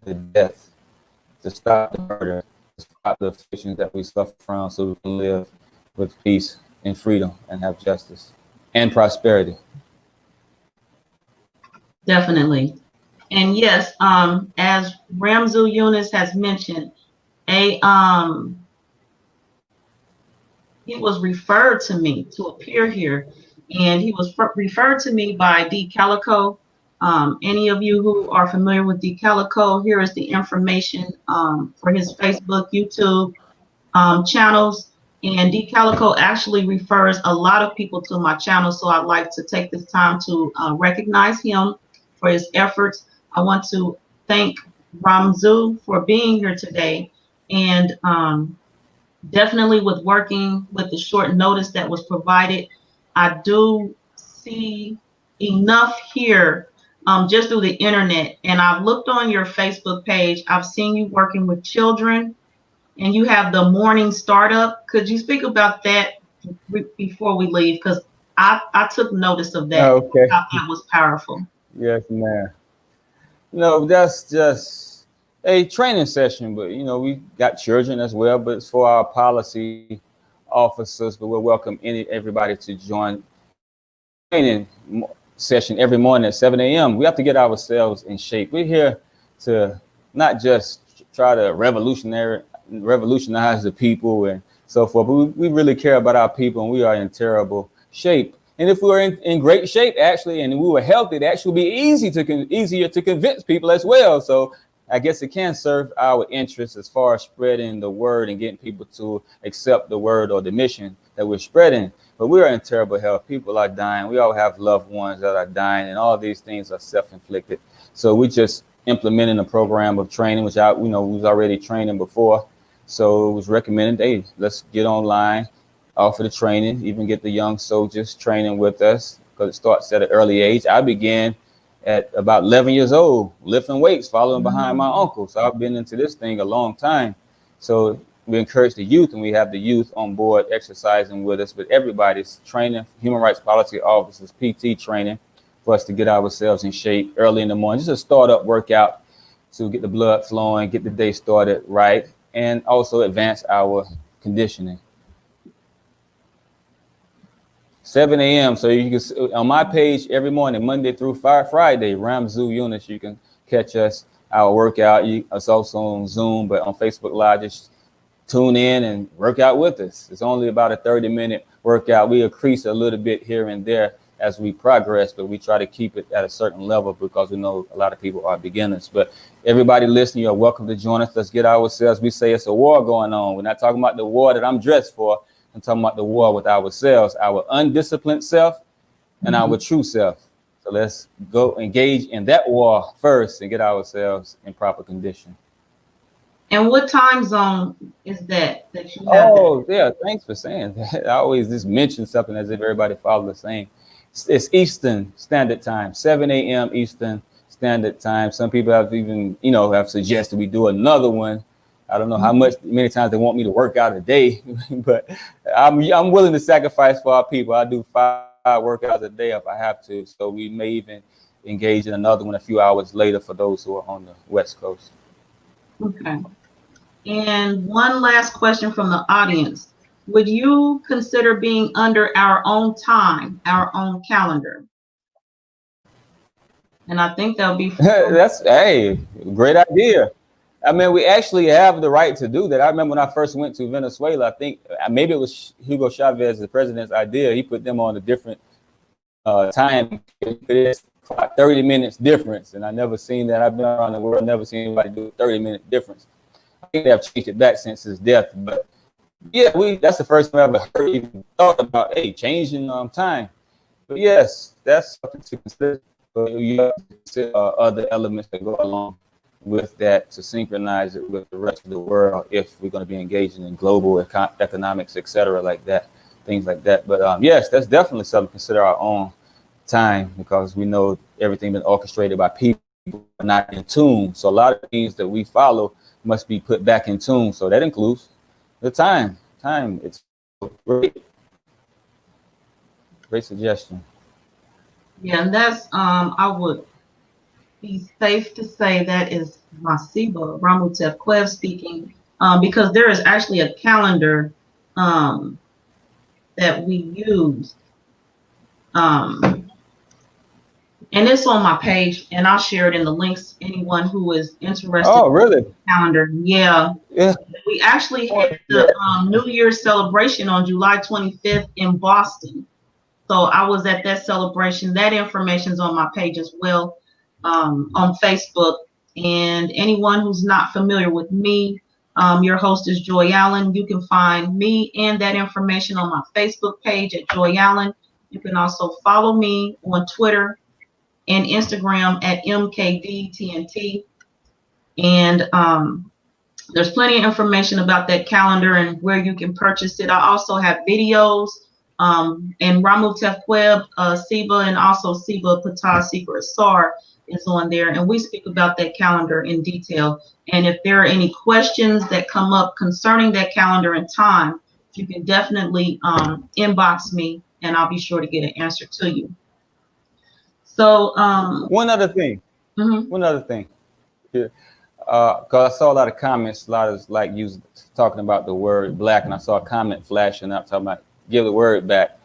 Speaker 2: the death, to stop the murder, to stop the afflictions that we suffer from, so we can live with peace and freedom and have justice and prosperity.
Speaker 1: Definitely. And yes, as Ramzu Yunus has mentioned, he was referred to me to appear here, and he was referred to me by D Calico. Any of you who are familiar with D Calico, here is the information for his Facebook, YouTube channels. And D Calico actually refers a lot of people to my channel, so I'd like to take this time to recognize him for his efforts. I want to thank Ramzu for being here today, and definitely with working with the short notice that was provided, I do see enough here just through the internet. And I've looked on your Facebook page. I've seen you working with children, and you have the morning startup. Could you speak about that before we leave? Because I took notice of that.
Speaker 2: Okay.
Speaker 1: I thought that was powerful.
Speaker 2: Yes, ma'am. No, that's just a training session, but we got children as well, but it's for our policy officers. But we'll welcome everybody to join training session every morning at 7 a.m. We have to get ourselves in shape. We're here to not just try to revolutionize the people and so forth, but we really care about our people, and we are in terrible shape. And if we were in great shape, actually, and we were healthy, it actually would be easier to convince people as well. So I guess it can serve our interests as far as spreading the word and getting people to accept the word or the mission that we're spreading. But we are in terrible health. People are dying. We all have loved ones that are dying, and all these things are self-inflicted. So we just implementing a program of training, which we was already training before. So it was recommended, hey, let's get online, offer the training, even get the young soldiers training with us, because it starts at an early age. I began at about 11 years old, lifting weights, following behind my uncle. So I've been into this thing a long time. So we encourage the youth, and we have the youth on board exercising with us, but everybody's training, human rights policy officers, PT training, for us to get ourselves in shape early in the morning. Just a startup workout to get the blood flowing, get the day started right, and also advance our conditioning. 7 a.m. So you can, on my page every morning, Monday through Friday, Ramzu Yunus, you can catch us, our workout. It's also on Zoom, but on Facebook Live, just tune in and work out with us. It's only about a 30-minute workout. We increase a little bit here and there as we progress, but we try to keep it at a certain level because we know a lot of people are beginners. But everybody listening, you're welcome to join us. Let's get ourselves. We say it's a war going on. We're not talking about the war that I'm dressed for. I'm talking about the war with ourselves, our undisciplined self and our true self. So let's go engage in that war first and get ourselves in proper condition.
Speaker 1: And what time zone is that you have?
Speaker 2: Oh, yeah. Thanks for saying that. I always just mention something as if everybody follows the same. It's Eastern Standard Time, 7 a.m. Eastern Standard Time. Some people have even, have suggested we do another one. I don't know how many times they want me to work out a day, but I'm willing to sacrifice for our people. I do 5 workouts a day if I have to. So we may even engage in another one a few hours later for those who are on the West Coast.
Speaker 1: Okay. And one last question from the audience. Would you consider being under our own time, our own calendar? And I think that'll be
Speaker 2: That's, hey, great idea. I mean, we actually have the right to do that. I remember when I first went to Venezuela, I think maybe it was Hugo Chavez, the president's idea. He put them on a different time, 30 minutes difference. And I never seen that. I've been around the world, never seen anybody do a 30-minute difference. I think they have changed it back since his death. But yeah, that's the first time I ever heard, even thought about, hey, changing time. But yes, that's something to consider. But you have to consider other elements that go along with that to synchronize it with the rest of the world if we're going to be engaging in global economics, etc., like that, things like that. But yes, that's definitely something to consider our own time, because we know everything been orchestrated by people not in tune. So a lot of things that we follow must be put back in tune. So that includes the time. It's great suggestion.
Speaker 1: Yeah, and that's I would be safe to say that is Masiba Ramutef Kwev speaking, because there is actually a calendar that we use, and it's on my page, and I'll share it in the links. Anyone who is interested.
Speaker 2: Oh, really?
Speaker 1: In the calendar, yeah. We actually had the New Year's celebration on July 25th in Boston. So I was at that celebration. That information's on my page as well, on Facebook. And anyone who's not familiar with me, your host is Joy Allen. You can find me and that information on my Facebook page at Joy Allen. You can also follow me on Twitter and Instagram at MKDTNT. And there's plenty of information about that calendar and where you can purchase it. I also have videos. And Ramutef Web, Siba, and also Siba Patah Secret Sar is on there, and we speak about that calendar in detail. And if there are any questions that come up concerning that calendar and time, you can definitely inbox me, and I'll be sure to get an answer to you. So
Speaker 2: one other thing. Because I saw a lot of comments, a lot of like you talking about the word black, and I saw a comment flashing up talking about give the word back.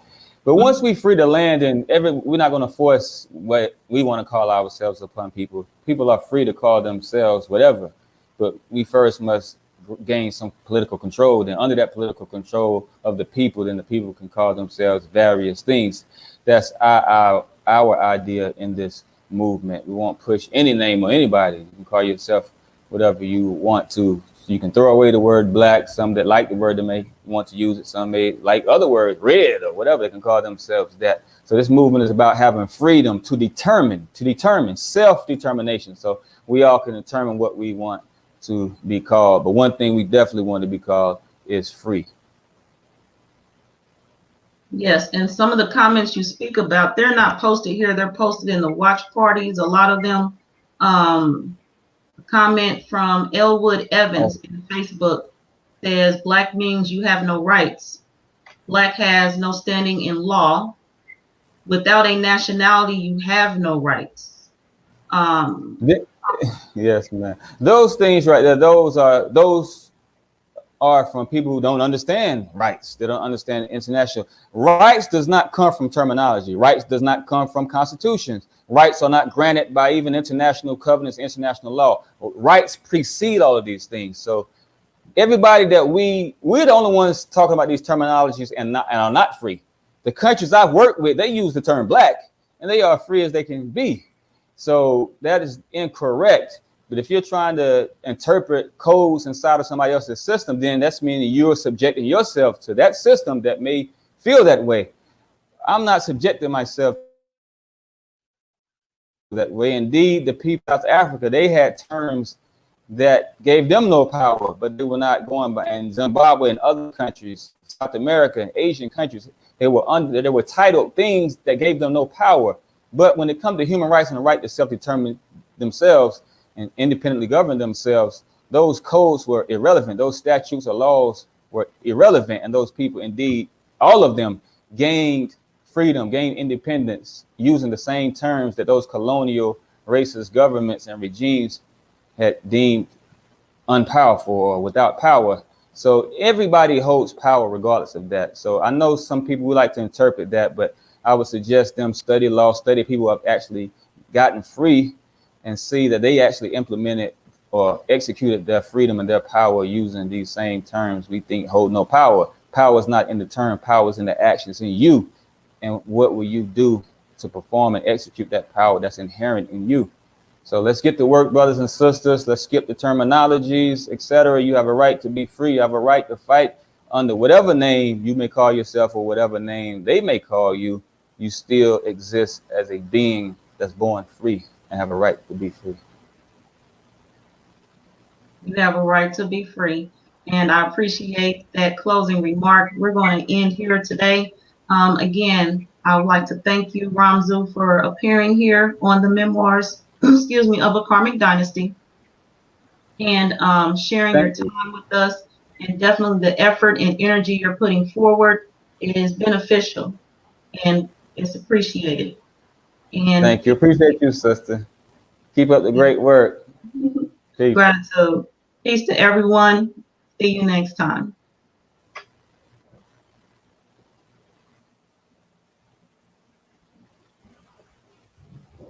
Speaker 2: But once we free the land, and we're not going to force what we want to call ourselves upon people. People are free to call themselves whatever, but we first must gain some political control. Then under that political control of the people, then the people can call themselves various things. That's our idea in this movement. We won't push any name or anybody. You can call yourself whatever you want to. So you can throw away the word black. Some that like the word, they may want to use it. Some may like other words, red or whatever. They can call themselves that. So this movement is about having freedom to determine self-determination. So we all can determine what we want to be called. But one thing we definitely want to be called is free.
Speaker 1: Yes, and some of the comments you speak about, they're not posted here. They're posted in the watch parties. A lot of them. Comment from Elwood Evans in Facebook says black means you have no rights. Black has no standing in law. Without a nationality, you have no rights.
Speaker 2: Yes, man. Those things right there, those are from people who don't understand rights. They don't understand international rights. Does not come from terminology. Rights does not come from constitutions. Rights are not granted by even international covenants, international law. Rights precede all of these things. So everybody that we're the only ones talking about these terminologies and are not free. The countries I've worked with, they use the term black and they are free as they can be. So that is incorrect. But if you're trying to interpret codes inside of somebody else's system, then that's meaning you're subjecting yourself to that system that may feel that way. I'm not subjecting myself that way. Indeed, the people of South Africa, they had terms that gave them no power, but they were not going by. And Zimbabwe and other countries, South America and Asian countries, they were titled things that gave them no power. But when it comes to human rights and the right to self-determine themselves and independently govern themselves, those codes were irrelevant. Those statutes or laws were irrelevant. And those people, indeed, all of them gained freedom, gain independence using the same terms that those colonial racist governments and regimes had deemed unpowerful or without power. So everybody holds power regardless of that. So I know some people would like to interpret that, but I would suggest them study law, study people who have actually gotten free, and see that they actually implemented or executed their freedom and their power using these same terms we think hold no power. Power is not in the term, power is in the actions in you. And what will you do to perform and execute that power that's inherent in you? So let's get to work, brothers and sisters. Let's skip the terminologies, etc. You have a right to be free. You have a right to fight under whatever name you may call yourself or whatever name they may call you. You still exist as a being that's born free and have a right to be free.
Speaker 1: You have a right to be free. And I appreciate that closing remark. We're going to end here today. Again, I would like to thank you, Ramzu, for appearing here on the Memoirs, excuse me, of a Karmic Dynasty, and sharing your time with us. And definitely the effort and energy you're putting forward is beneficial and it's appreciated. And
Speaker 2: thank you. Appreciate you, sister. Keep up the great work. Peace.
Speaker 1: Gratitude. Peace to everyone. See you next time.